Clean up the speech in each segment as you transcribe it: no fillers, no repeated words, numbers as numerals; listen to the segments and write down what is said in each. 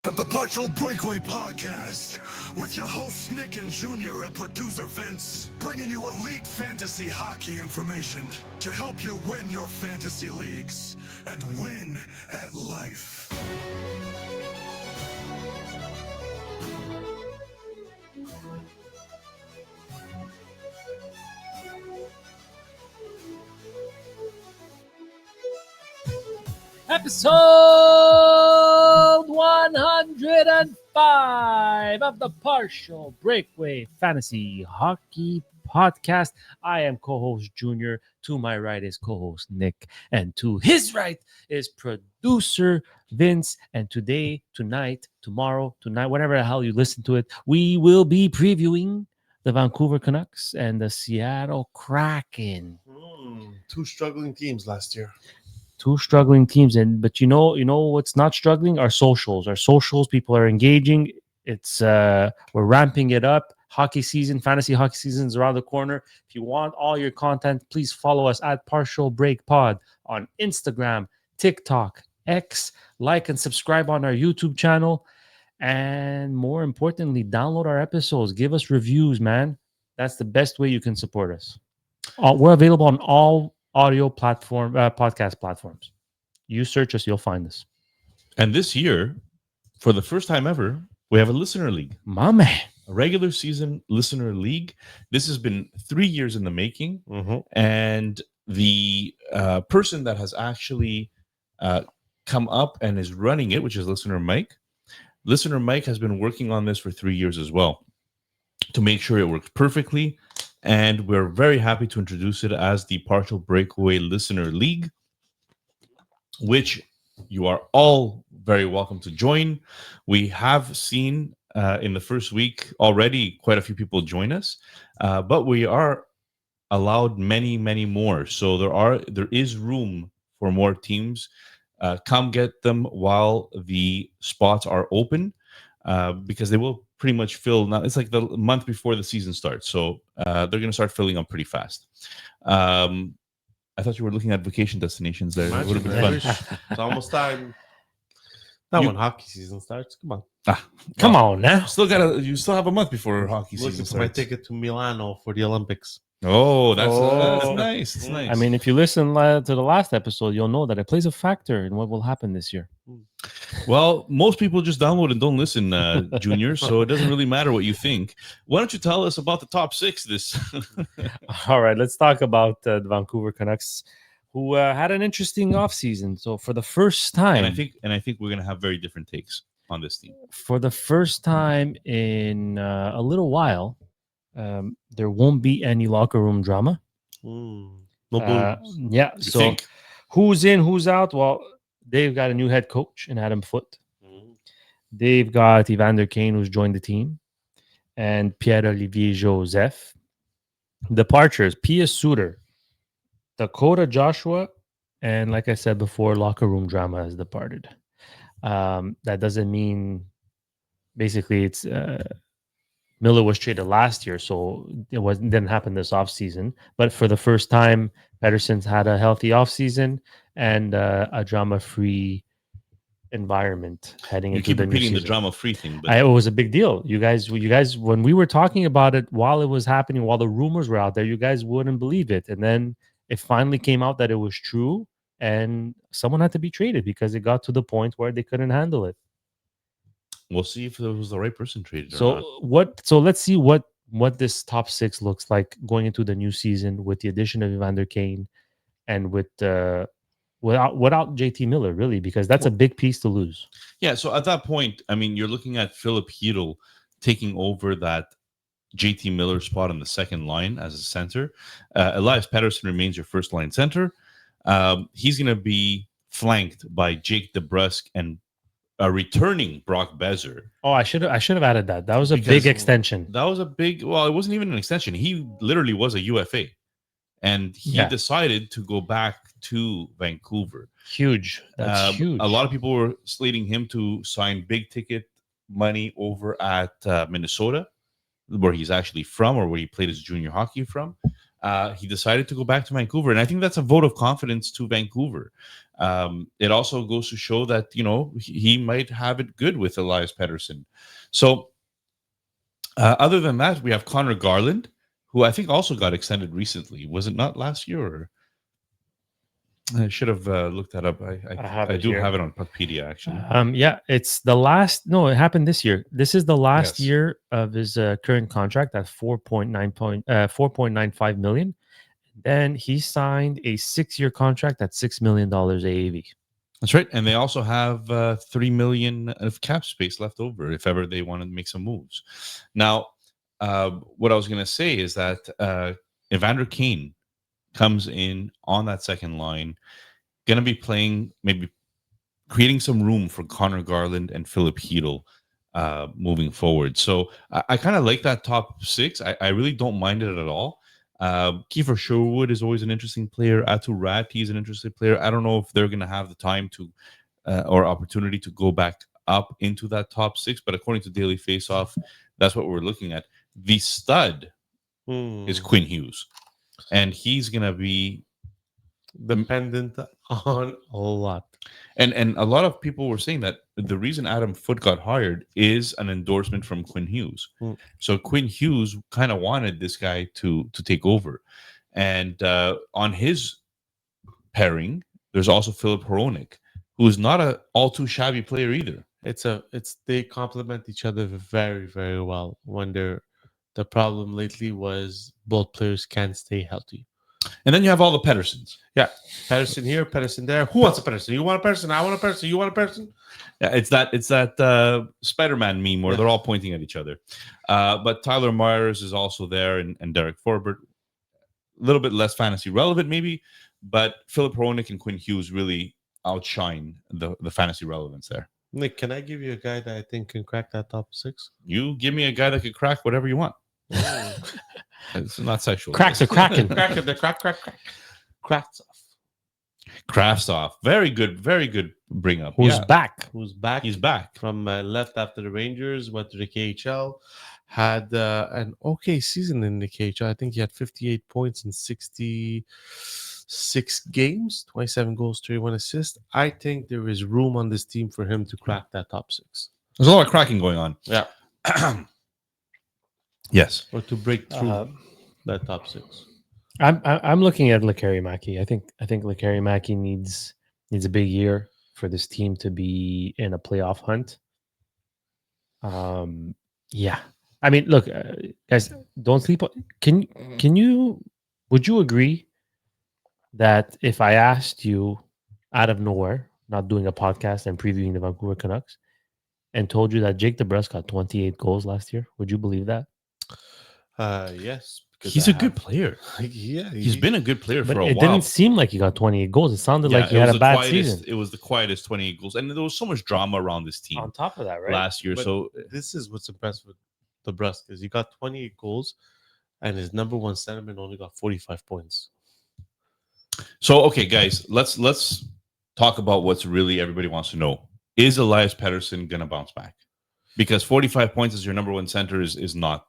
The Partial Breakaway Podcast with your hosts Nick and Junior and producer Vince, bringing you elite fantasy hockey information to help you win your fantasy leagues and win at life. Episode 105 of the Partial Breakaway Fantasy Hockey Podcast. I am co-host Junior. To my right is co-host Nick. And to his right is producer Vince. And tonight, whenever the hell you listen to it, we will be previewing the Vancouver Canucks and the Seattle Kraken. Two struggling teams last year. Two struggling teams, but you know what's not struggling? Our socials. People are engaging. It's we're ramping it up. Hockey season, fantasy hockey season is around the corner. If you want all your content, please follow us at Partial Break Pod on Instagram, TikTok, X. Like and subscribe on our YouTube channel, and more importantly, download our episodes. Give us reviews, man. That's the best way you can support us. We're available on all audio podcast platforms. You search us, you'll find us. And this year, for the first time ever, we have a listener league. My man. A regular season listener league. This has been 3 years in the making. And the person that has actually come up and is running it, which is Listener Mike has been working on this for 3 years as well to make sure it works perfectly. And we're very happy to introduce it as the Partial Breakaway Listener League, which you are all very welcome to join. We have seen in the first week already quite a few people join us, but we are allowed many, many more. So there is room for more teams. Come get them while the spots are open, because they will pretty much fill now. It's like the month before the season starts, so they're going to start filling up pretty fast. I thought you were looking at vacation destinations there. It would have been fun. It's almost time. When hockey season starts, come on. Come on now. You still have a month before hockey Looking season for my starts. ticket to Milano for the Olympics. Oh, that's nice. It's nice. I mean, if you listen to the last episode, you'll know that it plays a factor in what will happen this year. Well, most people just download and don't listen, Junior, so it doesn't really matter what you think. Why don't you tell us about the top six this? All right, let's talk about the Vancouver Canucks, who had an interesting offseason. So for the first time... And I think we're going to have very different takes on this team. For the first time in a little while, there won't be any locker room drama. No balloons. Yeah, You so think? who's in, who's out? Well, they've got a new head coach in Adam Foote. They've got Evander Kane, who's joined the team, and Pierre-Olivier Joseph. Departures, Pia Suter, Dakota Joshua, and like I said before, locker room drama has departed. That doesn't mean, basically, it's Miller was traded last year, so didn't happen this offseason. But for the first time, Pedersen's had a healthy offseason and a drama-free environment heading You into keep the new repeating the season. drama-free thing, but It was a big deal. You guys, when we were talking about it while it was happening, while the rumors were out there, you guys wouldn't believe it. And then it finally came out that it was true, and someone had to be traded because it got to the point where they couldn't handle it. we'll see if it was the right person traded or So not. So let's see what this top six looks like going into the new season with the addition of Evander Kane and with without JT Miller, really, because that's a big piece to lose. Yeah, so at that point, I mean, you're looking at Philip Hedl taking over that JT Miller spot on the second line as a center. Elias Pettersson remains your first line center. He's going to be flanked by Jake DeBrusk and returning Brock Besser. Oh, I should have added that. That was a Because big extension. That was a big. Well, it wasn't even an extension. He literally was a UFA, and he decided to go back to Vancouver. Huge. That's huge. A lot of people were slating him to sign big ticket money over at Minnesota, where he's actually from, or where he played his junior hockey from. He decided to go back to Vancouver, and I think that's a vote of confidence to Vancouver. It also goes to show that he might have it good with Elias Pettersson. So, other than that, we have Connor Garland, who I think also got extended recently. Was it not last year? Or I should have looked that up. I do have it on Puckpedia, actually. Yeah, it's the last. No, it happened this year. This is the last Yes. year of his current contract at 4.95 million. Then he signed a 6-year contract at $6 million AAV. That's right. And they also have $3 million of cap space left over if ever they wanted to make some moves. Now, what I was going to say is that Evander Kane comes in on that second line, going to be playing, maybe creating some room for Connor Garland and Philip Hedl moving forward. So I kind of like that top six. I really don't mind it at all. Kiefer Sherwood is always an interesting player. Atu Rat, he's an interesting player. I don't know if they're going to have the time to or opportunity to go back up into that top six, but according to Daily Faceoff, that's what we're looking at. The stud is Quinn Hughes, and he's going to be dependent on a lot. And a lot of people were saying that the reason Adam Foote got hired is an endorsement from Quinn Hughes. So Quinn Hughes kind of wanted this guy to take over. And on his pairing, there's also Philip Hronek, who is not a all too shabby player either. They complement each other very, very well. The problem lately was both players can't stay healthy. And then you have all the Petterssons. Yeah, Pettersson here, Pettersson there. Who wants a Pettersson? You want a Pettersson? I want a Pettersson. You want a Pettersson? Yeah, it's that Spider-Man meme where they're all pointing at each other. But Tyler Myers is also there, and Derek Forbert. A little bit less fantasy relevant, maybe, but Philip Hronek and Quinn Hughes really outshine the fantasy relevance there. Nick, can I give you a guy that I think can crack that top six? You give me a guy that could crack whatever you want. It's not sexual. Cracks a Kraken. Crack. Kraftstoff. Very good bring up. Who's back? He's back. From left after the Rangers, went to the KHL, had an okay season in the KHL. I think he had 58 points in 66 games, 27 goals, 31 assists. I think there is room on this team for him to crack that top six. There's a lot of cracking going on. Yeah. Yes. Or to break through that top six. I'm looking at Lekari Maki. I think Lekari Maki needs a big year for this team to be in a playoff hunt. Yeah. I mean, look, guys, don't sleep on. Would you agree that if I asked you out of nowhere, not doing a podcast and previewing the Vancouver Canucks, and told you that Jake DeBrusk got 28 goals last year, would you believe that? Yes. He's a good player. Yeah. He's been a good player for a while. It didn't seem like he got 28 goals. It sounded like he had a bad season. It was the quietest 28 goals. And there was so much drama around this team On top of that, right? last year. But so this is what's impressive with DeBrusk is he got 28 goals and his number one centerman only got 45 points. So okay, guys, let's talk about what's really everybody wants to know. Is Elias Pettersson gonna bounce back? Because 45 points as your number one center is not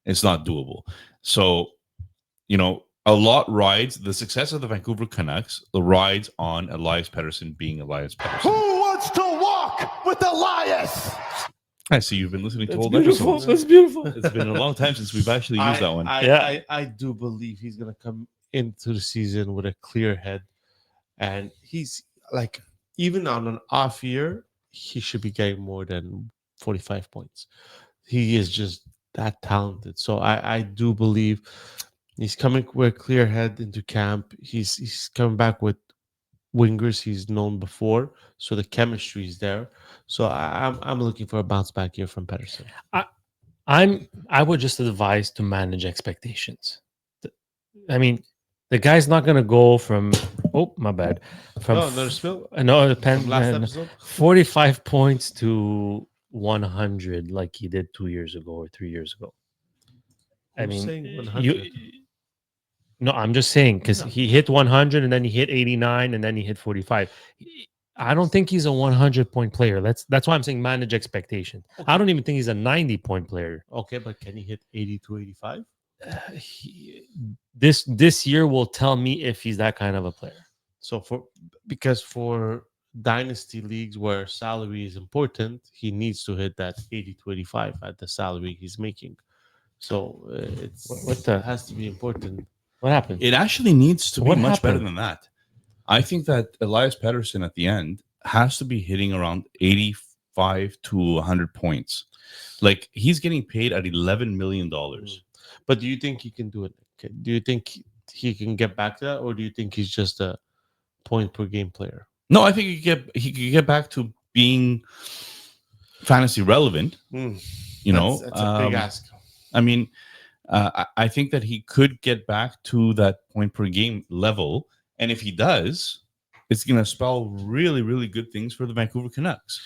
it's not doable. So, a lot rides the success of the Vancouver Canucks. The rides on Elias Pettersson being Elias Pettersson. Who wants to walk with Elias? I see you've been listening to old beautiful. episodes. That's beautiful. It's been a long time since we've actually used that one. I do believe he's going to come into the season with a clear head. And he's like, even on an off year, he should be getting more than 45 points. He is just that talented. So I do believe he's coming with a clear head into camp. He's coming back with wingers he's known before. So the chemistry is there. So I'm looking for a bounce back here from Pettersson. I would just advise to manage expectations. I mean, the guy's not going to go from my bad. From another spill. No, it depends. Last episode. 45 points to 100 like he did 2 years ago or 3 years ago. I Who's mean, saying 100? No, I'm just saying because he hit 100 and then he hit 89 and then he hit 45. I don't think he's a 100-point player. That's why I'm saying manage expectation. Okay. I don't even think he's a 90-point player. Okay, but can he hit 80 to 85? this year will tell me if he's that kind of a player. So for dynasty leagues where salary is important, he needs to hit that 80 to 85 at the salary he's making. So it has to be important. What happened? It actually needs to be What much better happened? than that. I think that Elias Pettersson at the end has to be hitting around 85 to 100 points. Like he's getting paid at $11 million. But do you think he can do it? Do you think he can get back to that, or do you think he's just a point per game player? No, I think he could get back to being fantasy relevant. That's a big ask. I mean, I think that he could get back to that point per game level. And if he does, it's going to spell really, really good things for the Vancouver Canucks.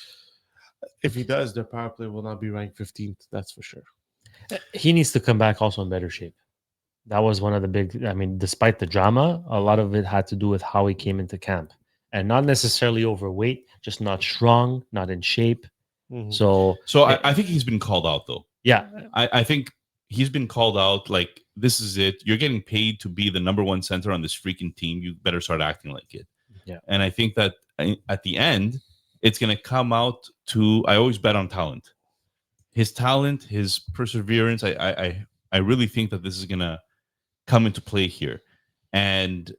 If he does, their power play will not be ranked 15th. That's for sure. He needs to come back also in better shape. That was one of the big. I mean, despite the drama, a lot of it had to do with how he came into camp, and not necessarily overweight, just not strong, not in shape. Mhm. So I think he's been called out, though. yeah, I think he's been called out. Like, this is it. You're getting paid to be the number one center on this freaking team. You better start acting like it. Yeah. And I think that at the end, it's going to come out to. I always bet on talent. His talent, his perseverance. I really think that this is going to come into play here. And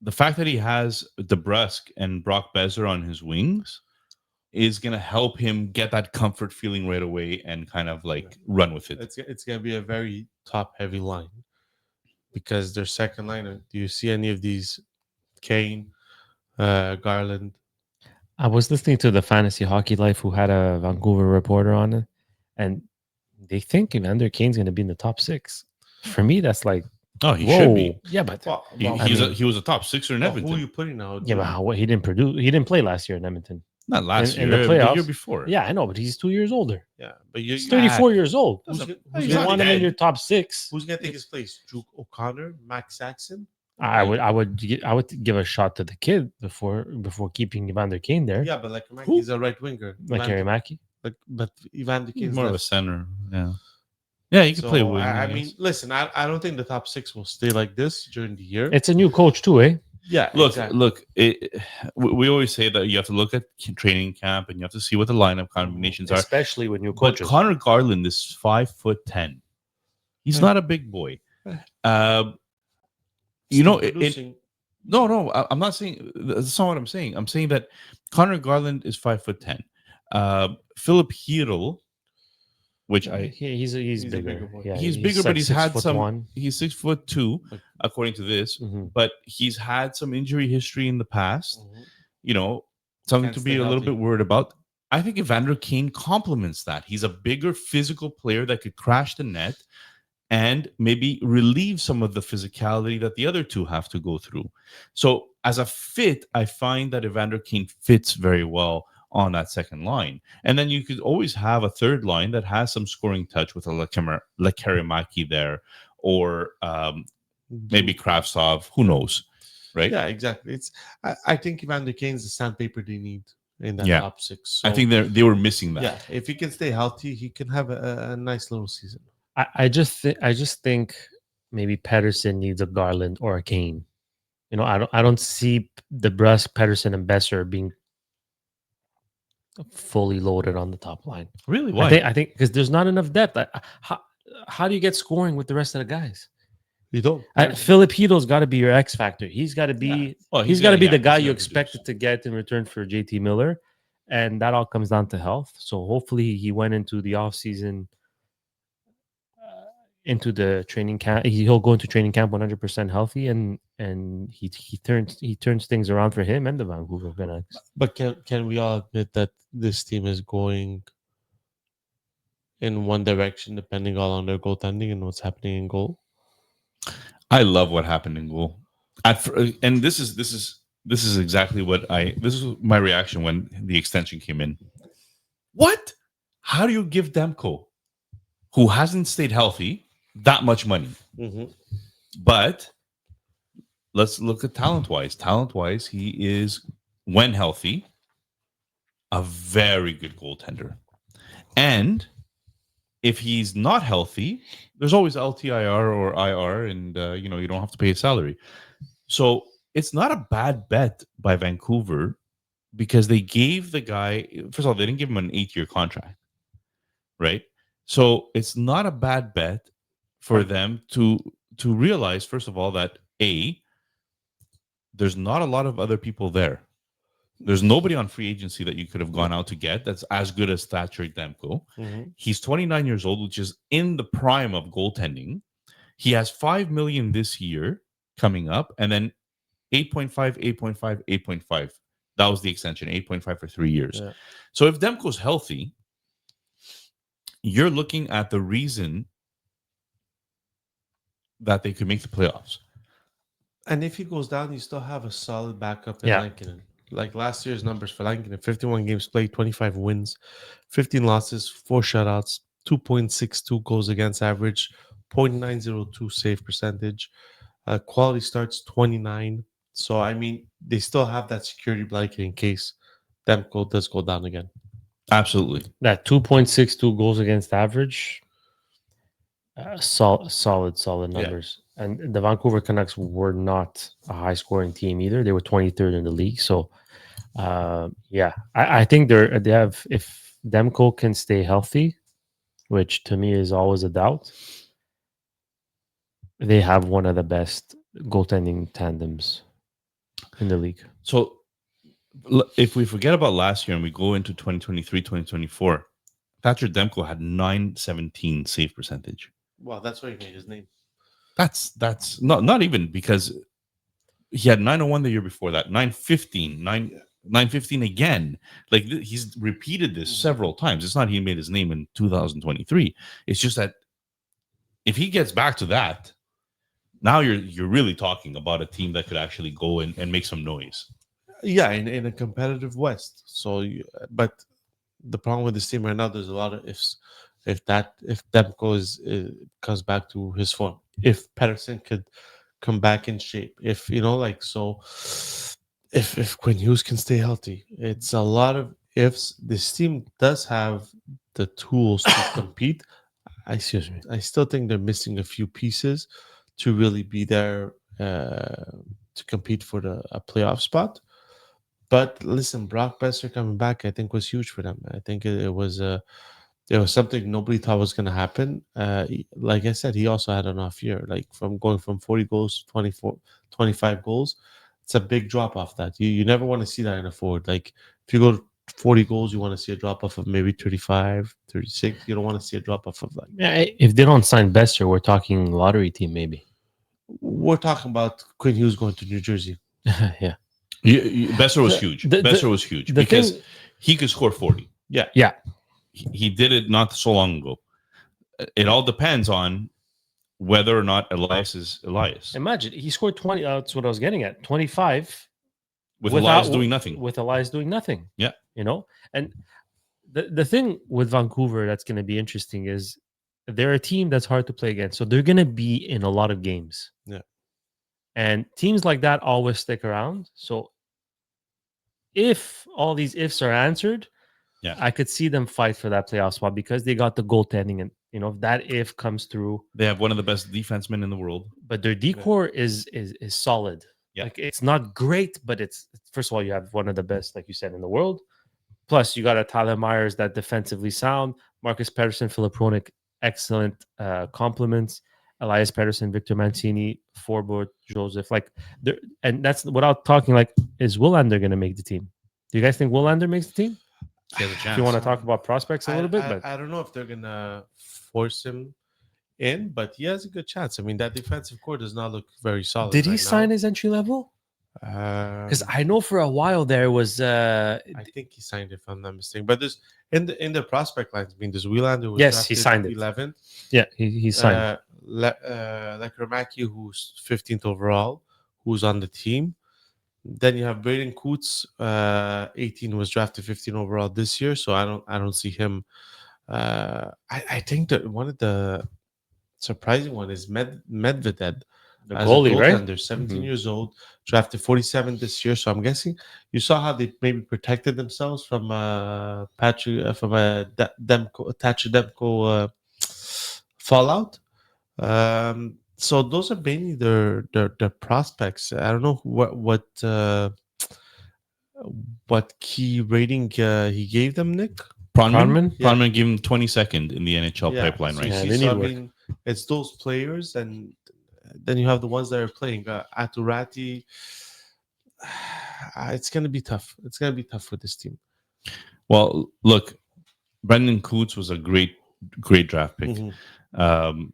the fact that he has DeBrusque and Brock Besser on his wings is going to help him get that comfort feeling right away and kind of like run with it. It's going to be a very top heavy line because their second line. Do you see any of these? Kane, Garland. I was listening to the Fantasy Hockey Life, who had a Vancouver reporter on it, and they think Evander Kane's going to be in the top 6. For me, that's like, Oh, he whoa. should be. Yeah, but He was a top sixer in Edmonton. Who are you putting now? yeah, but what he didn't produce? He didn't play last year in Edmonton. Not last in year, the the year playoffs. before. Yeah, I know, but he's 2 years older. Yeah, but He's 34 years old. Who's You gonna want him take- in your top 6? Who's going to take his place? Duke O'Connor, Max Saxon. I would give a shot to the kid before keeping Evander Kane there. Yeah, but like he's a right winger. Like Harry Mackey. But Evander He's Kane's more of a left. center. Yeah. Yeah, he can play wing. I yes. mean, listen, I don't think the top 6 will stay like this during the year. It's a new coach too, eh? Yeah, Look, exactly. we always say that you have to look at training camp and you have to see what the lineup combinations are. Especially with new But coaches. Connor Garland is 5'10". He's not a big boy. You know, No, I'm not saying that's not what I'm saying. I'm saying that Connor Garland is 5'10". Philip Hero, which he's a bigger. bigger boy. Yeah, he's bigger, but like he's had 6'1". some. He's 6'2", Like- according to this. Mhm. But he's had some injury history in the past. Mhm. You know, something Can't to be stay a little healthy. bit worried about. I think Evander Kane complements that. He's a bigger physical player that could crash the net and maybe relieve some of the physicality that the other two have to go through. So as a fit, I find that Evander Kane fits very well on that second line. And then you could always have a third line that has some scoring touch with a Lekarimaki there, or maybe Kravtsov, who knows, right? Yeah, exactly. I think Evander Kane's the sandpaper they need in that Yeah. top 6. So, I think they were missing that. yeah, if he can stay healthy, he can have a nice little season. I just think maybe Pedersen needs a Garland or a Kane. You know, I don't see DeBrusque, Pedersen, and Besser being fully loaded on the top line. Really? Why? I think because there's not enough depth. How do you get scoring with the rest of the guys? You don't. Filipino's got to be your X factor. He's got to be. Well, he's got to be the guy he's you gotta expected produce. to get in return for JT Miller, and that all comes down to health. So hopefully he went into the off season, into the training camp. He'll go into training camp 100% healthy, and he turns things around for him and the Vancouver Canucks. But can we all admit that this team is going in one direction, depending all on their goaltending and what's happening in goal? I love what happened in goal. And this is exactly what this is my reaction when the extension came in. What? How do you give Demko, who hasn't stayed healthy, that much money? Mm-hmm. But let's look at talent-wise. Talent-wise, he is, when healthy, a very good goaltender. And if he's not healthy, there's always LTIR or IR, and you don't have to pay his salary. So it's not a bad bet by Vancouver because they gave the guy. First of all, they didn't give him an 8-year contract, right? So it's not a bad bet for them to realize, first of all, that there's not a lot of other people there. There's nobody on free agency that you could have gone out to get that's as good as Thatcher Demko. He's 29 years old, which is in the prime of goaltending. He has $5 million this year coming up, and then 8.5, 8.5, 8.5. That was the extension, 8.5 for 3 years. Yeah. So if Demko's healthy, you're looking at the reason that they could make the playoffs. And if he goes down, you still have a solid backup in Yeah. Lankinen. Like last year's numbers for Lankinen: 51 games played, 25 wins, 15 losses, 4 shutouts, 2.62 goals against average, 0.902 save percentage. Quality starts 29. So I mean, they still have that security blanket in case Demko does go down again. Absolutely. That 2.62 goals against average, solid Yeah. numbers. And the Vancouver Canucks were not a high scoring team either. They were 23rd in the league. So, I think they have, if Demko can stay healthy, which to me is always a doubt, they have one of the best goaltending tandems in the league. So if we forget about last year and we go into 2023, 2024, Thatcher Demko had 917 save percentage. Well, that's why he made his name. That's not even, because he had 901 the year before that, 915, 915 again. Like he's repeated this several times. It's not he made his name in 2023. It's just that if he gets back to that, now you're really talking about a team that could actually go and make some noise. Yeah, in a competitive West. So, but the problem with this team right now, there's a lot of ifs. If Demko comes back to his form, if Patterson could come back in shape, if if Quinn Hughes can stay healthy, it's a lot of ifs. This team does have the tools to compete. I still think they're missing a few pieces to really be there to compete for a playoff spot. But listen, Brock Besser coming back, I think, was huge for them. I think it was something nobody thought was going to happen. Like I said, he also had an off year, like from going from 40 goals to 25 goals. It's a big drop off that. You never want to see that in a forward. Like if you go to 40 goals, you want to see a drop off of maybe 35, 36. You don't want to see a drop off of like. Yeah, if they don't sign Besser, we're talking lottery team maybe. We're talking about Quinn Hughes going to New Jersey. Yeah. Besser was huge. Besser was huge because he could score 40. Yeah. He did it not so long ago. It all depends on whether or not Elias is Elias. Imagine he scored 20. That's what I was getting at. 25 with Elias doing nothing. With Elias doing nothing. Yeah. And the thing with Vancouver that's going to be interesting is they're a team that's hard to play against. So they're going to be in a lot of games. Yeah. And teams like that always stick around. So if all these ifs are answered, I could see them fight for that playoff spot because they got the goaltending, and if that if comes through, they have one of the best defensemen in the world. But their decor is solid. Yeah. Like it's not great, but it's, first of all, you have one of the best, like you said, in the world. Plus, you got a Tyler Myers that defensively sound, Marcus Pettersson, Philip Hronik, excellent compliments. Elias Pettersson, Victor Mancini, Forbort, Joseph, and that's without talking. Like, is Willander going to make the team? Do you guys think Willander makes the team? He has a chance. If you want to talk about prospects a little bit, but I don't know if they're gonna force him in, but he has a good chance. I mean, that defensive core does not look very solid. Did he sign his entry level? Because I know for a while there was. I think he signed it, if I'm not mistaken. But there's in the prospect lines. I mean, there's Willander. Yes, he signed it. 11th. Yeah, he signed. Lekramaki, who's 15th overall, who's on the team. Then you have Braden Coots, 18, was drafted 15 overall this year. So I don't see him. I think that one of the surprising one is Medvedev, the goalie, right? They're 17 years old, drafted 47 this year. So I'm guessing you saw how they maybe protected themselves from Thatcher Demko fallout. So those are mainly their prospects. I don't know what key rating he gave them, Nick. Pronman? Yeah. Pronman gave him 22nd in the NHL pipeline so right you Yeah, see, they so need I work. mean, it's those players, and then you have the ones that are playing. Aturati. It's gonna be tough. It's gonna be tough for this team. Well, look, Brendan Coots was a great draft pick. Mhm. Um,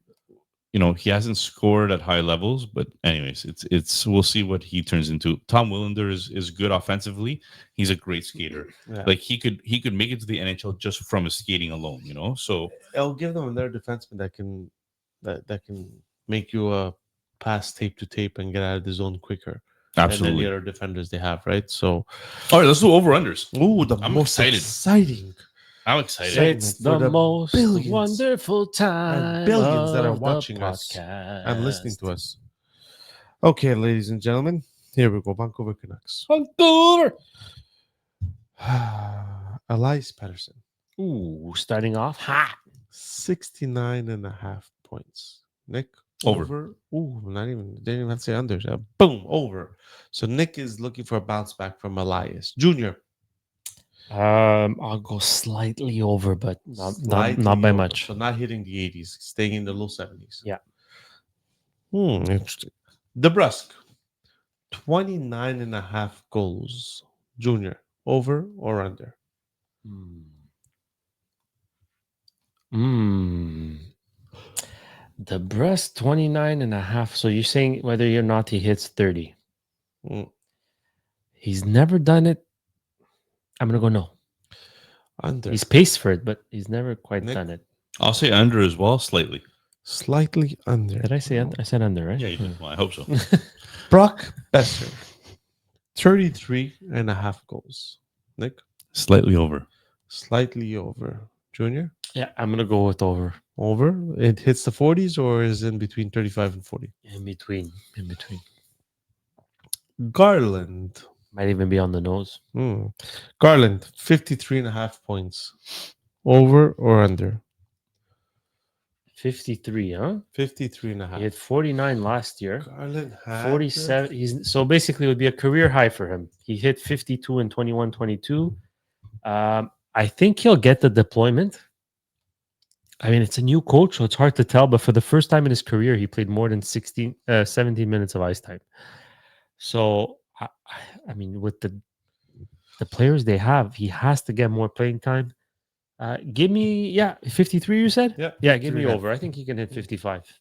he hasn't scored at high levels, but anyways, it's we'll see what he turns into. Tom Willander is good offensively. He's a great skater. Yeah. Like he could make it to the NHL just from his skating alone. So I'll give them another defenseman that can make you pass tape to tape and get out of the zone quicker. And then absolutely. the other defenders they have, right? So, All right, let's do over unders. ooh, the I'm most excited. exciting I'm excited. Segment It's for the the most billions wonderful time. billions that are of the watching us podcast. and listening to us. Okay, ladies and gentlemen, here we go. Vancouver Canucks. Vancouver. Elias Patterson, Ooh, starting off hot. 69.5 points. Nick, Over. Ooh, didn't even have to say under. Boom, over. So Nick is looking for a bounce back from Elias. Junior, I'll go slightly over, but not slightly by over. much. So not hitting the 80s, staying in the low 70s. Yeah. Interesting. DeBrusque, 29.5 goals. Junior, over or under? The breast 29.5. So you're saying whether or not he hits 30. Mm, He's never done it. I'm gonna go no. Under. He's paced for it, but he's never quite Nick? done it. I'll say under as well, slightly. Slightly under. Did I say under? I said under, right? Yeah, you did. Well, I hope so. Brock Besser, 33.5 goals. Nick, Slightly over. slightly over. Junior, Yeah, I'm gonna go with over. over. It hits the 40s or is in between 35 and 40? In between. Garland. Might even be on the nose. Garland, 53.5 points. Over or under? 53, huh? 53.5. He had 49 last year. Garland had 47. He's so basically it would be a career high for him. He hit 52 in 21-22. I think he'll get the deployment. I mean, it's a new coach, so it's hard to tell. But for the first time in his career, he played more than 17 minutes of ice time. So, I mean, with the players they have, he has to get more playing time. Give me, 53, you said? Yeah, Yeah, give me 53.5. over. I think he can hit 55.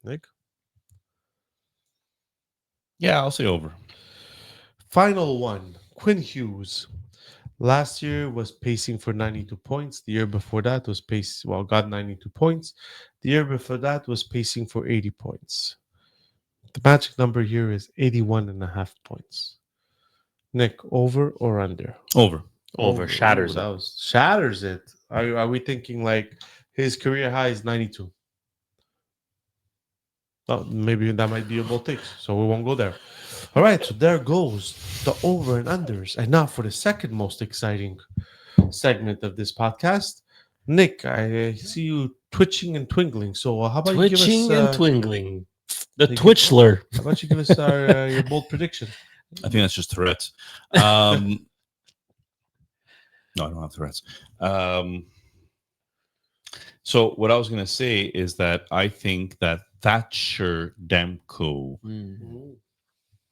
Nick. Yeah, I'll say over. Final one. Quinn Hughes. Last year was pacing for 92 points. The year before that was got 92 points. The year before that was pacing for 80 points. The magic number here is 81.5 points. Nick, over or under? Over. Over. Shatters Ooh, it. shatters it. Are we thinking like his career high is 92? Well, maybe that might be a bold take, so we won't go there. All right, so there goes the over and unders. And now for the second most exciting segment of this podcast. Nick, I see you twitching and twinkling. So how about you give us Twitching and twinkling. The Thank you. Twitchler. how about you give us your bold prediction? I think that's just Tourette's. No, I don't have Tourette's. So what I was going to say is that I think that Thatcher Demko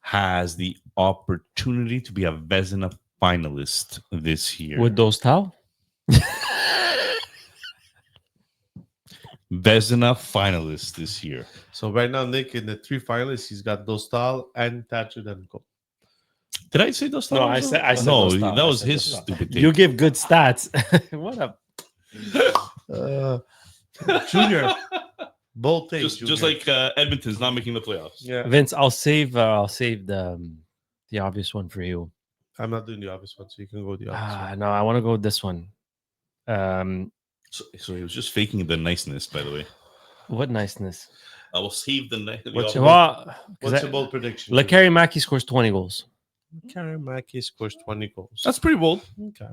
has the opportunity to be a Vezina finalist this year. With those towel? Vezina finalist this year. So right now, Nick, in the three finalists, he's got Dostal and Thatcher Demko. Did I say those? No, I said no. Dostal. That I was said his Dostal. stupid take. You give good stats. What up? Junior, bold take. just Junior. like Edmonton's not making the playoffs. Yeah, Vince, I'll save the obvious one for you. I'm not doing the obvious one, so you can go with the obvious one. No, I want to go with this one. So he was just faking the niceness, by the way. What niceness. I will save the nice. What's your Well, What's your bold prediction? Lekari Maki scores 20 goals. Karamaki scores 20 goals. That's pretty bold. Okay.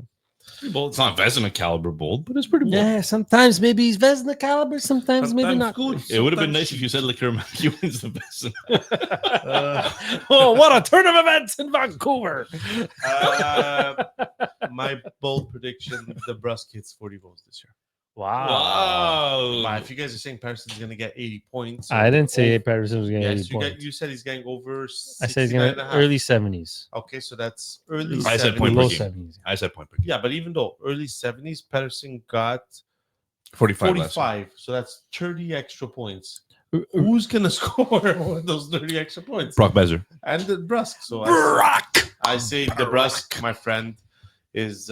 Bold. It's not Vezina caliber bold, but it's pretty bold. Yeah, sometimes maybe he's Vezina caliber, sometimes maybe not. good. It would have been nice if you said Liquor wins the Vezina. Oh, what a turn of events in Vancouver. My bold prediction: the Brusque hits 40 goals this year. Wow. But if you guys are saying Patterson's going to get 80 points, I didn't say Patterson was getting 80 Yes, points. you said he's getting over. I said he's going to early 70s. Okay, so that's early. I said 70s. point per Low game. 70s. I said point per game. Yeah, but even though early 70s, Patterson got 45 last 45, so that's 30 extra points. Who's gonna score those 30 extra points? Brock Bezer. And the Brusque. So I say the Brusque, my friend, is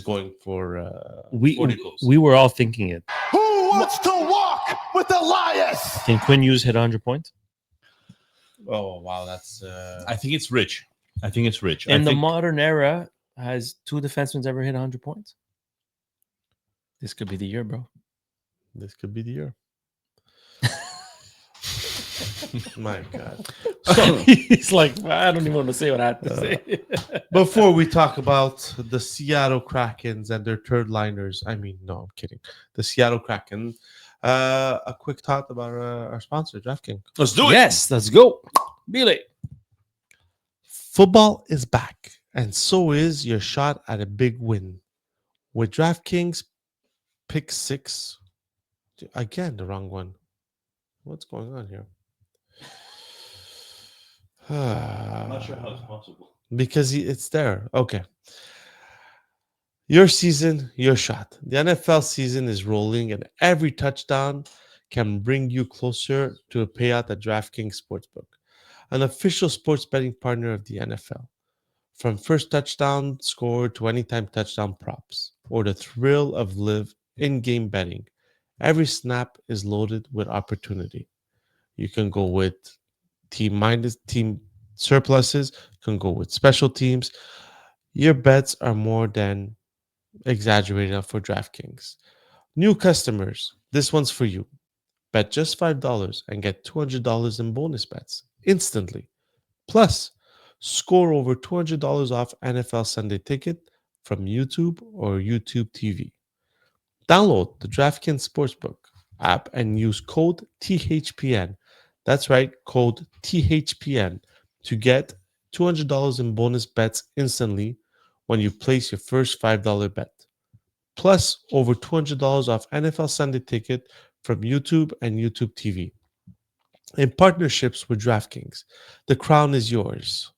going for 40 goals. We were all thinking it. Who wants to walk with Elias? Can Quinn Hughes hit 100 points? Oh wow, that's I think it's rich. In the modern era, has 2 defensemen ever hit 100 points? This could be the year, bro. this could be the year. My God. So he's like, I don't even want to say what I have to say. Before we talk about the Seattle Krakens and their third liners, no, I'm kidding. The Seattle Kraken. A quick thought about our sponsor, DraftKings. Let's do it. Yes, let's go. Billy. Football is back, and so is your shot at a big win. With DraftKings Pick 6. Again, the wrong one. What's going on here? I'm not sure how it's possible. Because it's there. Okay. Your season, your shot. The NFL season is rolling, and every touchdown can bring you closer to a payout at DraftKings Sportsbook, an official sports betting partner of the NFL. From first touchdown score to anytime touchdown props, or the thrill of live in-game betting, every snap is loaded with opportunity. You can go with team surpluses, you can go with special teams. Your bets are more than exaggerated for DraftKings. New customers, this one's for you. Bet just $5 and get $200 in bonus bets instantly. Plus, score over $200 off NFL Sunday Ticket from YouTube or YouTube TV. Download the DraftKings Sportsbook app and use code THPN. That's right, code THPN to get $200 in bonus bets instantly when you place your first $5 bet. Plus, over $200 off NFL Sunday Ticket from YouTube and YouTube TV. In partnerships with DraftKings, the crown is yours.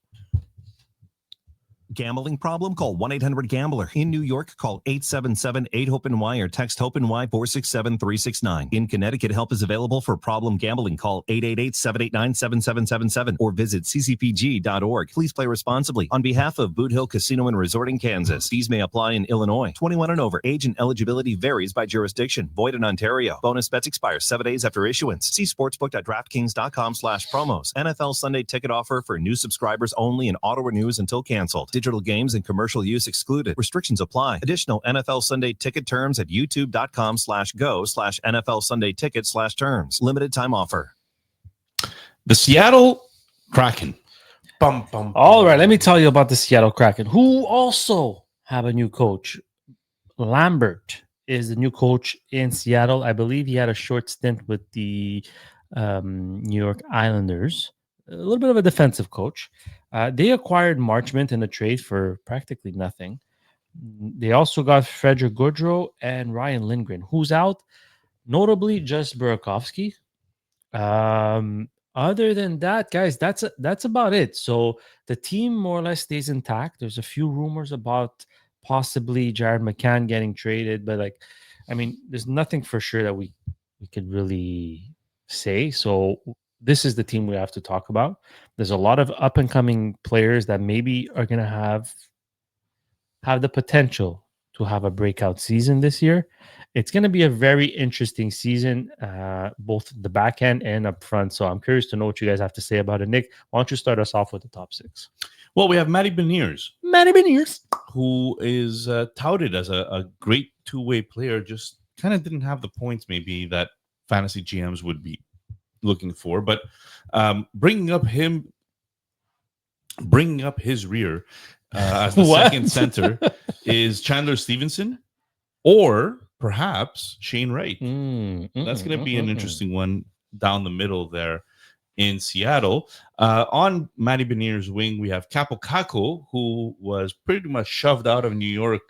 Gambling problem? Call 1-800-GAMBLER. In New York, call 877-8-HOPE-NY or text HOPE-NY 467-369. In Connecticut, help is available for problem gambling. Call 888-789-7777 or visit ccpg.org. Please play responsibly. On behalf of Boot Hill Casino and Resort in Kansas, fees may apply in Illinois. 21 and over. Age and eligibility varies by jurisdiction. Void in Ontario. Bonus bets expire 7 days after issuance. See sportsbook.draftkings.com/promos. NFL Sunday Ticket offer for new subscribers only and auto renews until canceled. Digital games and commercial use excluded. Restrictions apply. Additional NFL Sunday Ticket terms at youtube.com/go/NFL Sunday Ticket/terms. Limited time offer. The Seattle Kraken. All right, let me tell you about the Seattle Kraken, who also have a new coach. Lambert is the new coach in Seattle. I believe he had a short stint with the New York Islanders. A little bit of a defensive coach. They acquired Marchment in a trade for practically nothing. They also got Frederick Goodrow and Ryan Lindgren, who's out, notably just Burakovsky. Other than that, guys, that's about it. So the team more or less stays intact. There's a few rumors about possibly Jared McCann getting traded, but there's nothing for sure that we could really say. So this is the team we have to talk about. There's a lot of up and coming players that maybe are going to have the potential to have a breakout season this year. It's going to be a very interesting season, both the back end and up front. So I'm curious to know what you guys have to say about it. Nick, why don't you start us off with the top 6? Well, we have Matty Beniers, who is touted as a great two-way player, just kind of didn't have the points maybe that fantasy GMs would be looking for, but bringing up his rear, as the What? second center is Chandler Stevenson or perhaps Shane Wright. That's going to be an interesting one down the middle there in Seattle. On Matty Benier's wing, we have Capo Caco, who was pretty much shoved out of New York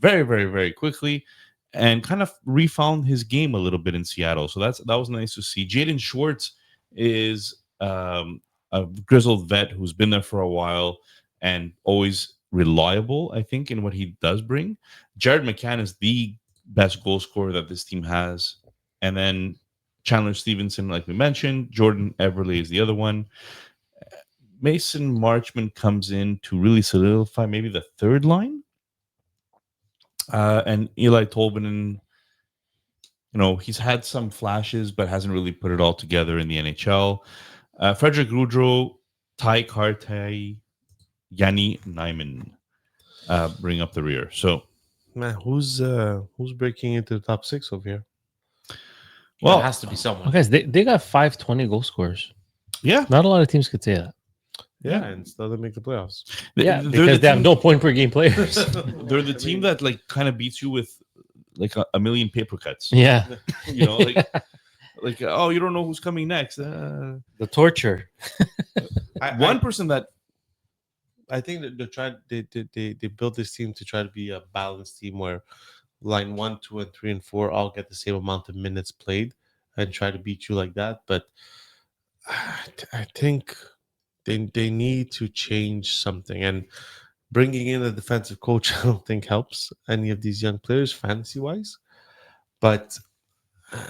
very, very, very quickly and kind of refound his game a little bit in Seattle. So that was nice to see. Jaden Schwartz is a grizzled vet who's been there for a while and always reliable, I think, in what he does bring. Jared McCann is the best goal scorer that this team has. And then Chandler Stevenson, like we mentioned. Jordan Everly is the other one. Mason Marchman comes in to really solidify maybe the third line. And Eli Tolvanen, he's had some flashes, but hasn't really put it all together in the NHL. Frederick Goudreau, Ty Kartay, Yanni Nyman bring up the rear. So, Man, who's breaking into the top 6 over here? well, It has to be someone. Guys, they got 520 goal scorers. yeah, Not a lot of teams could say that. Yeah, and still they make the playoffs. Yeah, they're because the they have team- no point per game players. They're the team that kind of beats you with like a million paper cuts. Yeah, Like oh, you don't know who's coming next. the torture. One person that I think that they built this team to try to be a balanced team where line 1, 2, and 3 and 4 all get the same amount of minutes played and try to beat you like that. But I think they need to change something, and bringing in a defensive coach I don't think helps any of these young players fantasy wise. But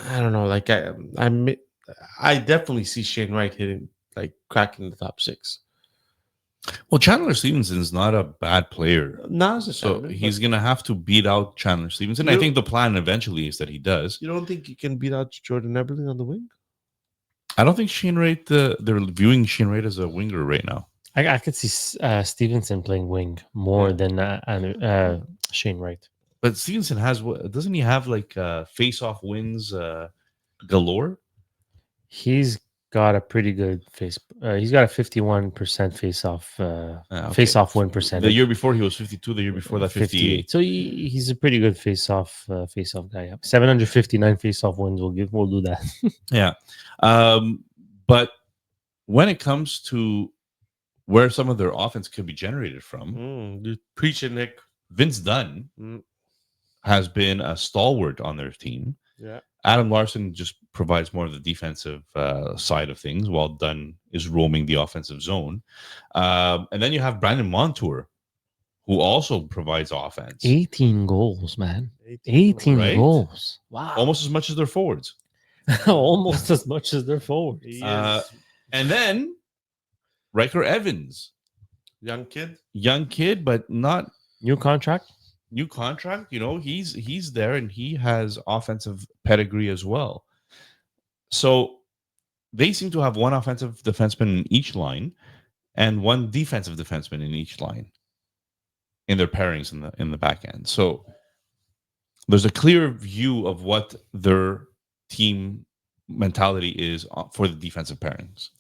I don't know. Like I definitely see Shane Wright hitting cracking the top 6. well, Chandler Stevenson is not a bad player. Not as a So center, he's but going to have to beat out Chandler Stevenson. I You- think the plan eventually is that he does. you don't think you can beat out Jordan Eberle on the wing? I don't think Shane Wright, they're viewing Shane Wright as a winger right now. I could see Stevenson playing wing more than Shane Wright. But Stevenson doesn't he have face-off wins galore? He's got a pretty good he's got a 51% face-off Okay. face-off win The percentage. year before he was 52, the year before that 58. So he's a pretty good face-off guy. 759 face-off wins. We'll do that. Yeah. But when it comes to where some of their offense could be generated from, You're preaching, Nick. Vince Dunn Mm. has been a stalwart on their team. Yeah. Adam Larson just provides more of the defensive side of things while Dunn is roaming the offensive zone. And then you have Brandon Montour, who also provides offense. 18 goals, man. 18 Right? goals. Wow. Almost as much as their forwards. Almost as much as their forwards. He Uh, is And then Riker Evans, young kid. young kid, but not New contract. new contract. He's there and he has offensive pedigree as well. So they seem to have one offensive defenseman in each line and one defensive defenseman in each line in their pairings in the back end. So there's a clear view of what their team mentality is for the defensive pairings.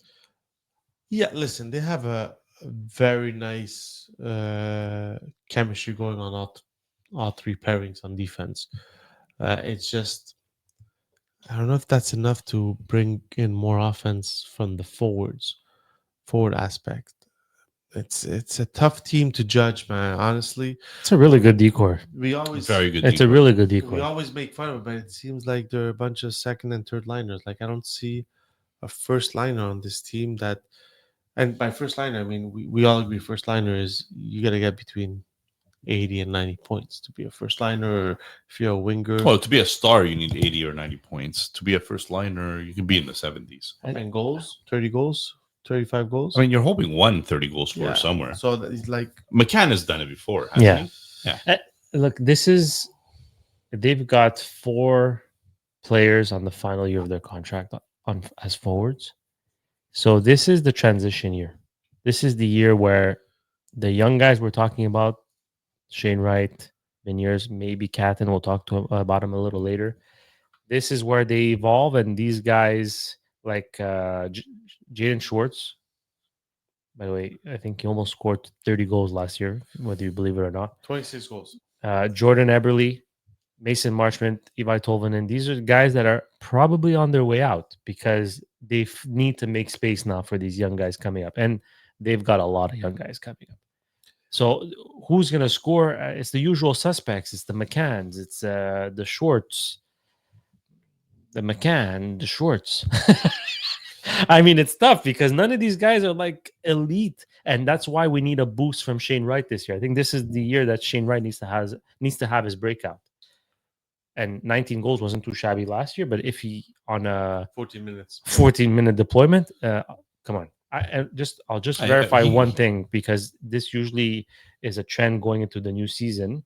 Yeah, listen, they have a very nice chemistry going on all 3 pairings on defense. It's just I don't know if that's enough to bring in more offense from the forward aspect. It's a tough team to judge, man. Honestly, It's a really good decor. we always Very good. It's a defense. really good we decor. always make fun of it, but it seems like they're a bunch of second and third liners. Like I don't see a first liner on this team that, and by first liner, I mean we all agree first liner is you got to get between 80 and 90 points to be a first liner, or if you're a winger. Well, to be a star, you need 80 or 90 points. To be a first liner, you can be in the 70s. And goals, 30 goals, 35 goals. I mean, you're hoping 30 goal scorer Yeah. somewhere. So that it's like McCann has done it before. Hasn't Yeah. he? Look, they've got 4 players on the final year of their contract as forwards. So this is the transition year. This is the year where the young guys we're talking about, Shane Wright, Beniers, maybe Catton, we'll talk to him about him a little later. This is where they evolve, and these guys like Jaden Schwartz, By the way, I think he almost scored 30 goals last year, whether you believe it or not. 26 goals. Jordan Eberle, Mason Marchment, Ivi Tolvanen. These are guys that are probably on their way out because they need to make space now for these young guys coming up. And they've got a lot of young guys coming up. So who's going to score? It's the usual suspects. It's the McCanns. It's the Shorts. The McCann, the Shorts. I mean, it's tough because none of these guys are like elite, and that's why we need a boost from Shane Wright this year. I think this is the year that Shane Wright needs to have his breakout. And 19 goals wasn't too shabby last year, but if he on a 14 minutes. 14-minute deployment, come on. I'll just verify one thing because this usually is a trend going into the new season.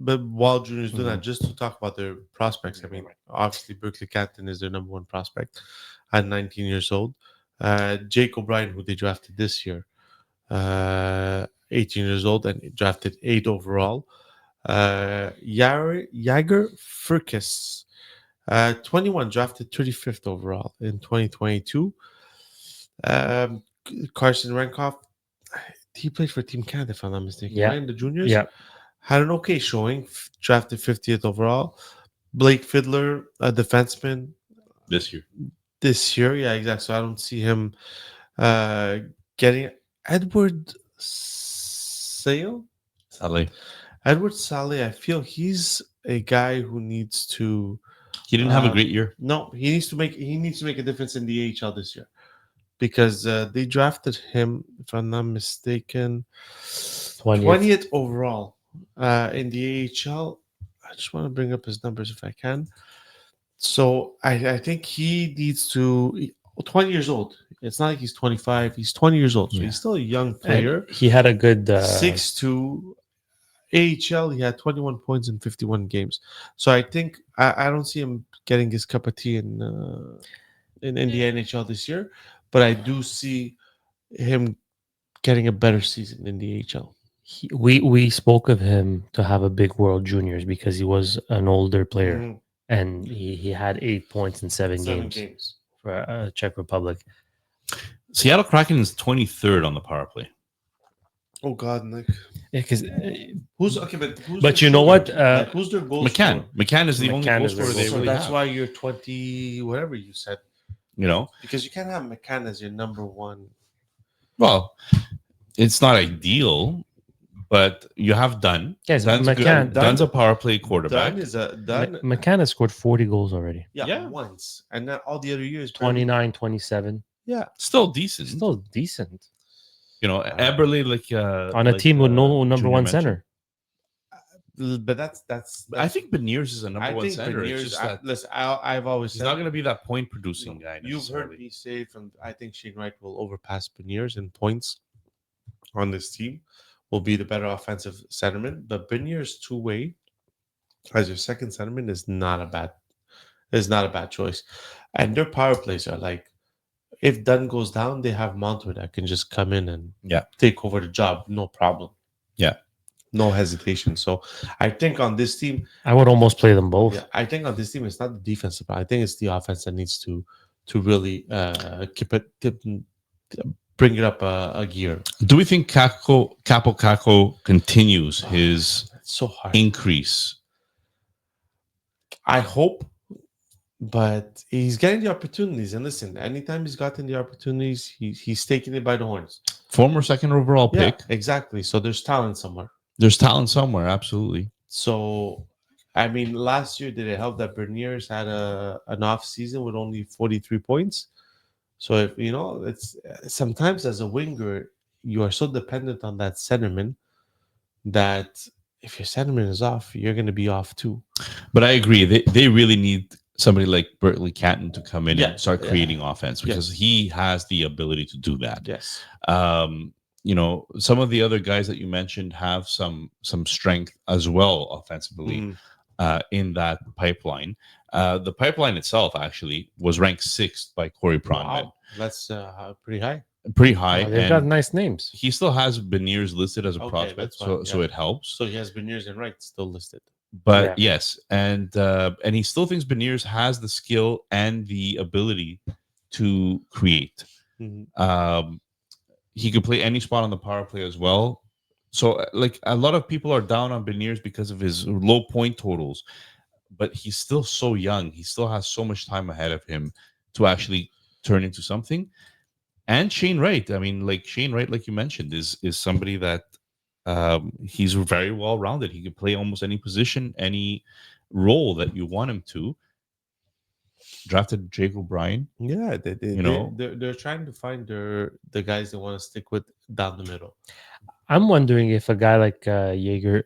But while Junior's doing Mhm. that, just to talk about their prospects, I mean, obviously Berkeley Canton is their number one prospect at 19 years old. Jake O'Brien, who they drafted this year, 18 years old and drafted 8 overall. Jager Furkis, 21, drafted 35th overall in 2022. Carson Rankoff, he played for Team Canada, if I'm not mistaken, Yeah. right? In the juniors? Yeah. Had an okay showing, drafted 50th overall. Blake Fiddler, a defenseman this year. this year. Yeah, exactly. So I don't see him getting Edward Sale. Sadly, Edward Saleh, I feel he's a guy who needs to. he didn't have a great year. No, he needs to make a difference in the AHL this year because they drafted him, if I'm not mistaken, 20th overall in the AHL. I just want to bring up his numbers if I can. So I think he needs to 20 years old. It's not like he's 25. He's 20 years old. So Yeah. he's still a young player. And he had a good 6'2". AHL, he had 21 points in 51 games. So I think I don't see him getting his cup of tea in the NHL this year, but I do see him getting a better season in the AHL. We spoke of him to have a big World Juniors because he was an older player Mhm. and he had 8 points in 7 games for Czech Republic. Seattle Kraken is 23rd on the power play. Oh God, Nick. Yeah, because Who's okay? But But you know what? who's their goal McCann. scorer? McCann is the only McCann goal is their scorer goal they So really that's have. why you're 20, whatever you said, You know, because you can't have McCann as your number one. well, it's not ideal, but you have Dunn. Guys, Dunn's McCann- Dunn's a power play quarterback. Dunn. McCann has scored 40 goals already. Yeah. Once, and then all the other years 29, 27. Yeah, Still decent. Still decent. You know, Eberle On a team with no number Junior one mentioned. center. but that's. I think Beniers is a number I one think center. It's Beniers. just that Listen, I've always he's said not going to be that point producing no, guy. You've heard necessarily. me say from. I think Shane Wright will overpass Beniers in points on this team. Will be the better offensive centerman, but Beniers two-way as your second centerman is not a bad choice. And their power plays are like, if Dunn goes down, they have Montour that can just come in and take over the job, no problem. Yeah. No hesitation. So I think on this team, I would almost play them both. yeah, I think on this team, it's not the defensive, but I think it's the offense that needs to really bring it up a gear. Do we think Capo Caco continues his It's so hard. increase? I hope, but he's getting the opportunities. And listen, anytime he's gotten the opportunities, he's taking it by the horns. Former second overall pick. Yeah, exactly. So there's talent somewhere. There's talent somewhere, absolutely. So, I mean, last year, did it help that Beniers had an off season with only 43 points? So, if you know, it's sometimes as a winger, you are so dependent on that centerman that if your centerman is off, you're going to be off too. But I agree. They really need somebody like Berkeley Canton to come in Yeah, and start yeah. creating offense because he has the ability to do that. Yes. You know, some of the other guys that you mentioned have some strength as well offensively in that pipeline. The pipeline itself actually was ranked 6th by Corey Pronman. Wow. That's pretty high. Pretty high. They've got And nice names. he still has Beniers listed as a Okay, prospect, that's so fine, so yeah. it helps. So he has Beniers and Wright still listed. But yes, and he still thinks Beniers has the skill and the ability to create. He could play any spot on the power play as well. So, like, a lot of people are down on Beniers because of his low point totals, but he's still so young. He still has so much time ahead of him to actually turn into something. And Shane Wright, I mean, like Shane Wright, like you mentioned, is somebody that he's very well rounded. He can play almost any position, any role that you want him to. Drafted Jake O'Brien. Yeah, You know, they're trying to find the guys they want to stick with down the middle. I'm wondering if a guy like Jaeger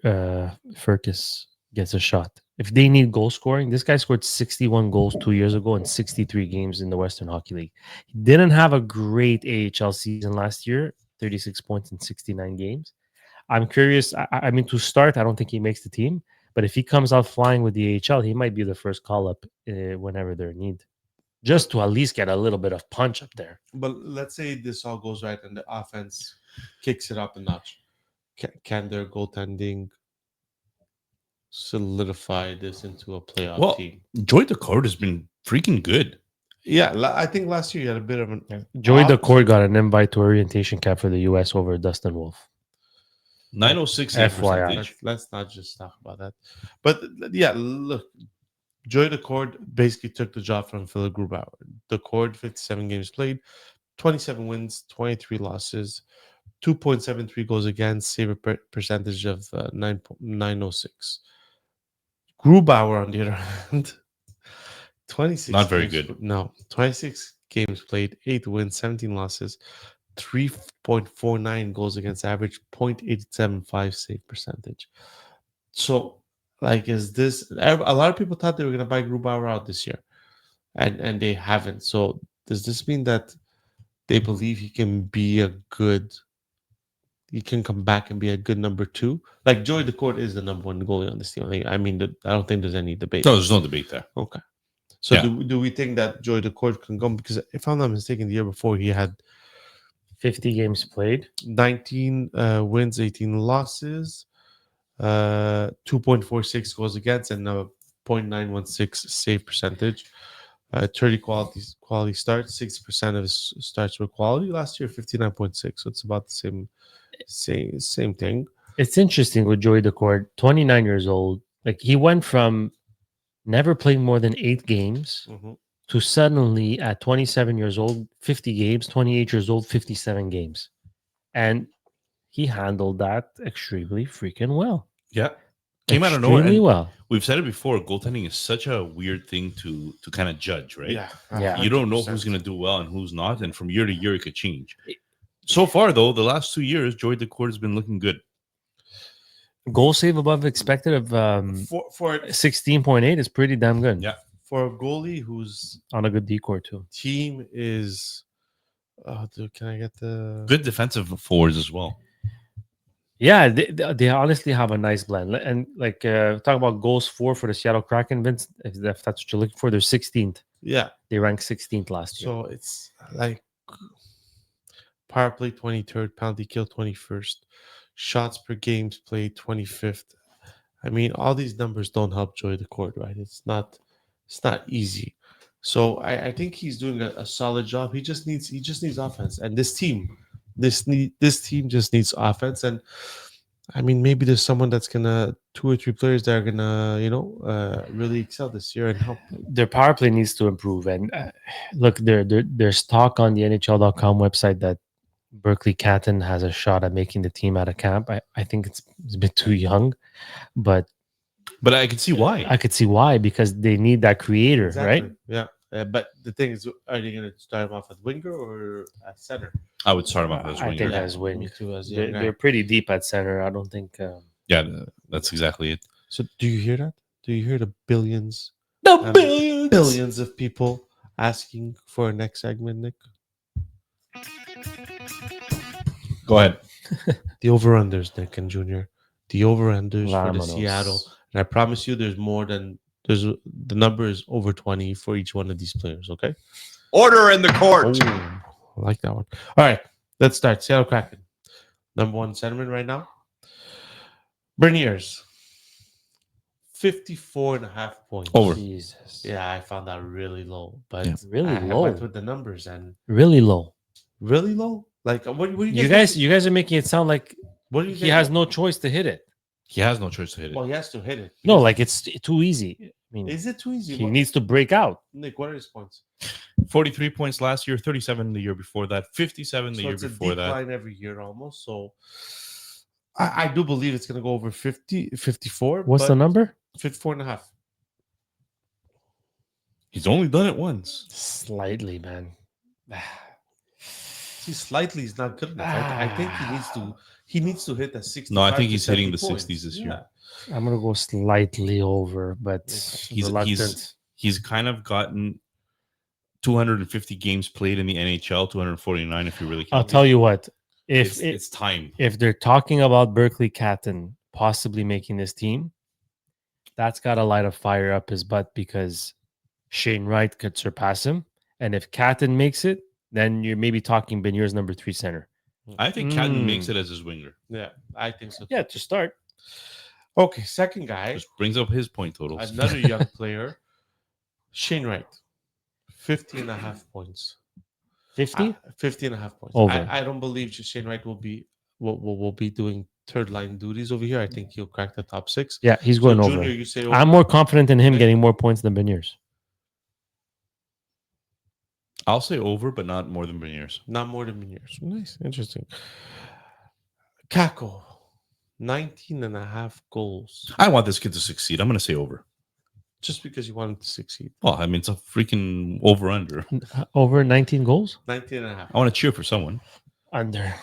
Furcus gets a shot. If they need goal scoring, this guy scored 61 goals 2 years ago in 63 games in the Western Hockey League. He didn't have a great AHL season last year, 36 points in 69 games. I'm curious. I mean, to start, I don't think he makes the team. But if he comes out flying with the AHL, he might be the first call up whenever they're in need, just to at least get a little bit of punch up there. But let's say this all goes right and the offense kicks it up a notch. Can their goaltending solidify this into a playoff team? Joy Decord has been freaking good. Yeah, I think last year he had a bit of an Joey off- Decord got an invite to orientation camp for the U.S. over Dustin Wolf. 906 FYI. percentage. Let's not just talk about that. But yeah, look, Joy Decord basically took the job from Philip Grubauer. Decord, 57 games played, 27 wins, 23 losses, 2.73 goals against, save percentage of 906. Grubauer, on the other hand, 26 Not very games- good. No, 26 games played, 8 wins, 17 losses, 3.49 goals against average, 0.875 save percentage. So, like, is this a lot of people thought they were going to buy Grubauer out this year, and they haven't. So, does this mean that they believe he can come back and be a good number two? Like, Joey Decord is the number one goalie on this team. I mean, I don't think there's any debate. No, there's no debate there. Okay. So, Yeah. do we think that Joey Decord can go? Because if I'm not mistaken, the year before he had 50 games played. 19 wins, 18 losses, 2.46 goals against, and a 0.916 save percentage. 30 quality starts, 60% of his starts were quality. Last year, 59.6. So it's about the same thing. It's interesting with Joey Decord, 29 years old. Like, he went from never playing more than 8 games to suddenly at 27 years old, 50 games, 28 years old, 57 games. And he handled that extremely freaking well. Yeah. Came out of nowhere. Extremely And well. we've said it before, goaltending is such a weird thing to kind of judge, right? Yeah. You don't know who's going to do well and who's not. And from year to year, it could change. So far, though, the last 2 years, Joey Decord has been looking good. Goal save above expected of For 16.8 is pretty damn good. Yeah. for a goalie whose On a good decor, too. team is, can I get the Good defensive forwards as well. Yeah, they honestly have a nice blend. And like, talk about goals for the Seattle Kraken, Vince, if that's what you're looking for, they're 16th. Yeah. They ranked 16th last year. So it's like power play 23rd, penalty kill 21st, shots per games played 25th. I mean, all these numbers don't help Joy Decord, right? It's not easy. So I think he's doing a solid job. He just needs offense, and this team just needs offense. And I mean, maybe there's someone that's gonna 2 or 3 players that are gonna really excel this year and help. Their power play needs to improve. And look, there's talk on the NHL.com website that Berkeley Catton has a shot at making the team out of camp. I think it's a bit too young, but I can see why. I could see why, because they need that creator, Exactly. right? Yeah. But the thing is, are they going to start him off at winger or at center? I would start him off as I winger. think Yeah, as wing. me too, as a They're, young guy. they're pretty deep at center. I don't think. Yeah, that's exactly it. So do you hear that? Do you hear the billions The billions of people asking for a next segment, Nick? Go ahead. The over-unders, Nick and Junior. The over-unders for the Vámonos. Seattle. And I promise you the number is over 20 for each one of these players, okay? Order in the court. I like that one. All right, let's start. Seattle Kraken. Number one centerman right now. Berniers. 54.5 points. Over. Jesus. Yeah, I found that really low. But Yeah. Really I low. went with the numbers and Really low. Really low? Like what do You guys are making it sound like what do you he has no choice to hit it. He has no choice to hit it. Well, he has to hit it. No, because- like it's too easy. I mean, is it too easy? he needs to break out. Nick, what are his points? 43 points last year, 37 the year before that, 57 the So year it's a before that. decline every year almost. So I do believe it's going to go over 50, 54. What's the but number? 54 and a half. He's only done it once. Slightly, man. See, slightly is not good enough. I think he needs to hit that 60. No, I think he's hitting the 60s this year. I'm gonna go slightly over, but He's reluctant. he's kind of gotten 250 games played in the NHL, 249 if you really count. I'll tell you what. it's time. If they're talking about Berkeley Catton possibly making this team, that's got to light a fire up his butt because Shane Wright could surpass him. And if Catton makes it, then you're maybe talking Beniers number 3 center. I think Catton makes it as his winger. Yeah, I think so. Yeah, to start. Okay, second guy, Just brings up his point totals. another young player, Shane Wright, 50 and a half points. 50? 50 and a half points. Over. I don't believe Shane Wright will be doing third line duties over here. I think he'll crack the top 6. Yeah, he's So, going Junior, over. you say over? I'm more confident in him Okay. getting more points than Beniers. I'll say over, but not more than Beniers. Not more than years. Nice. Interesting. Kako, 19 and a half goals. I want this kid to succeed. I'm going to say over. Just because you want him to succeed. Well, I mean, it's a freaking over-under. Over 19 goals? 19 and a half. I want to cheer for someone. Under.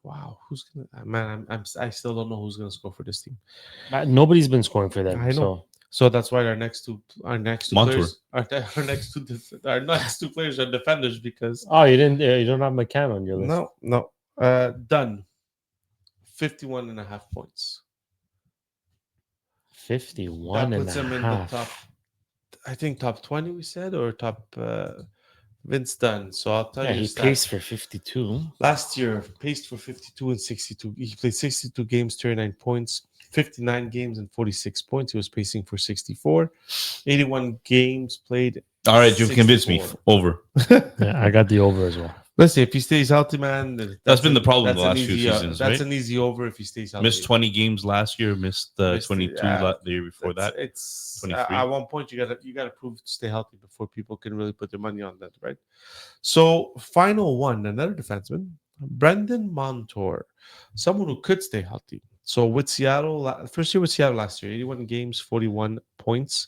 Wow. Who's going to... Man, I still don't know who's going to score for this team. Nobody's been scoring for them. I know. So So that's why our next two Montour. players our next two players are defenders because you don't have McCann on your list. no. Done. 51 and a half points. 51 That and puts a him in the half. top, I think top 20 we said, or top Vince Dunn. So I'll tell Yeah, you he the stats. paced for 52. Last year, paced for 52 and 62. He played 62 games, 39 points, 59 games and 46 points. He was pacing for 64. 81 games played. All right, you've convinced me. 64. Over. Yeah, I got the over as well. Let's see if he stays healthy, man. That's been the problem the that's an last few easy, seasons, That's right? an easy over if he stays healthy. Missed 20 games last year. Missed Missed it, 22 yeah. the year before that. It's 23. at one point you gotta prove to stay healthy before people can really put their money on that, right? So final one, another defenseman, Brendan Montour, someone who could stay healthy. So with Seattle, first year with Seattle last year, 81 games, 41 points.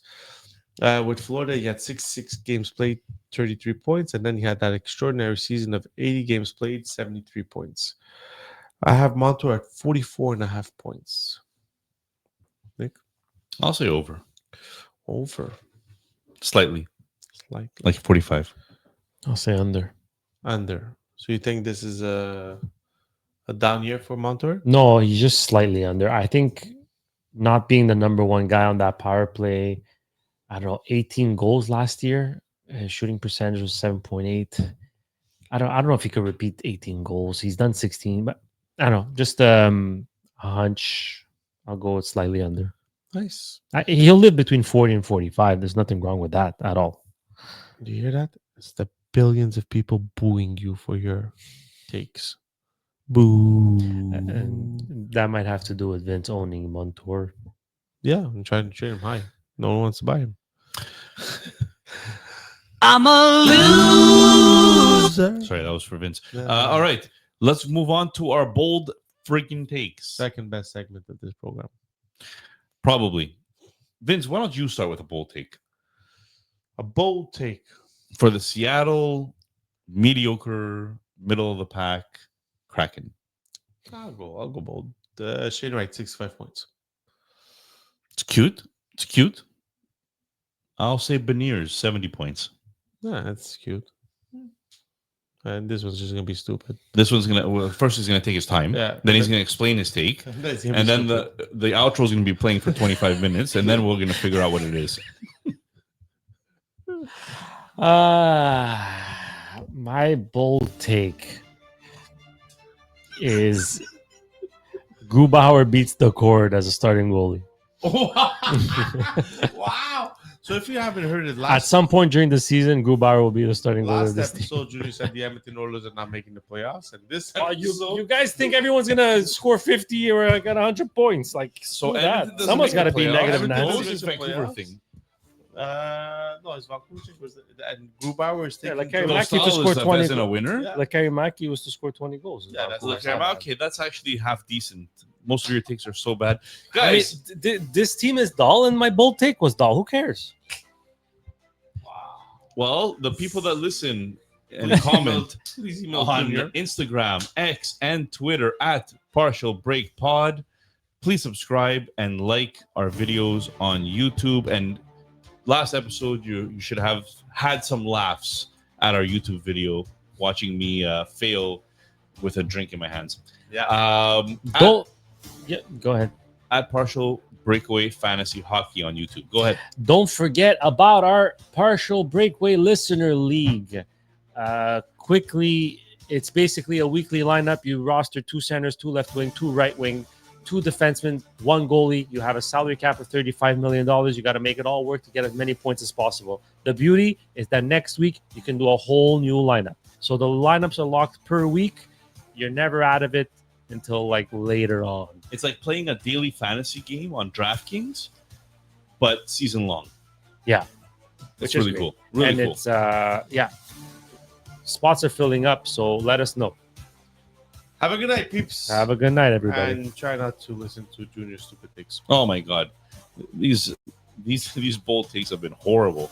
With Florida, he had 66 games played, 33 points, and then he had that extraordinary season of 80 games played, 73 points. I have Montour at 44 and a half points. Nick? I'll say over. Over. Slightly. Slightly. Like 45. I'll say under. Under. So you think this is a down year for Montour? No, he's just slightly under. I think not being the number one guy on that power play, I don't know, 18 goals last year. His shooting percentage was 7.8. I don't know if he could repeat 18 goals. He's done 16, but I don't know. Just a hunch. I'll go with slightly under. Nice. He'll live between 40 and 45. There's nothing wrong with that at all. Do you hear that? It's the billions of people booing you for your takes. Boo. And that might have to do with Vince owning Montour. Yeah, I'm trying to trade him high. No one wants to buy him. I'm a loser. Sorry, that was for Vince. Yeah. All right. Let's move on to our bold freaking takes. Second best segment of this program. Probably. Vince, why don't you start with a bold take? A bold take. For the Seattle mediocre, middle of the pack Kraken. I'll go bold. Shane Wright, 65 points. It's cute. It's cute. I'll say Beniers, 70 points. Yeah, that's cute. And this one's just gonna be stupid. This one's first he's gonna take his time. Yeah. Then he's gonna explain his take. And then, And then the outro is gonna be playing for 25 minutes, and then we're gonna figure out what it is. My bold take is Grubauer beats the cord as a starting goalie. wow. So if you haven't heard it, At last some point during the season, Grubauer will be the starting goalie of last this team. episode, Junior said the Edmonton Oilers are not making the playoffs, and this Oh, episode, you guys think everyone's gonna score 50 or get 100 points? Like, So screw Edmonton that. doesn't Someone's make got to the be playoffs. negative Edmonton Nancy. Those is Doesn't make the Vancouver playoffs. thing. no, it's Vancouver, and Grubauer is taking. like Joe- Kerry Mackey to Dostal score is a 20 Vezina winner. Yeah. Like Kerry Mackey was to score 20 goals. Yeah, that's Look, not okay, that's actually half decent. Most of your takes are so bad, I mean, guys. this team is dull, and my bold take was dull. Who cares? Well, the people that listen and comment Please email on Junior. Instagram, X, and Twitter at Partial Break Pod. Please subscribe and like our videos on YouTube. And last episode, you should have had some laughs at our YouTube video watching me fail with a drink in my hands. Yeah. Don't. Yeah, go ahead. At Partial Breakaway Fantasy Hockey on YouTube. Go ahead. Don't forget about our Partial Breakaway Listener League. Quickly, it's basically a weekly lineup. You roster 2 centers, 2 left wing, 2 right wing, 2 defensemen, 1 goalie. You have a salary cap of $35 million. You got to make it all work to get as many points as possible. The beauty is that next week you can do a whole new lineup. So the lineups are locked per week. You're never out of it until like later on. It's like playing a daily fantasy game on DraftKings, but season long. Yeah. It's Which is really great. cool. Really And cool. it's spots are filling up, so let us know. Have a good night, peeps. Have a good night, everybody. And try not to listen to Junior's stupid takes. Oh my god. These bold takes have been horrible.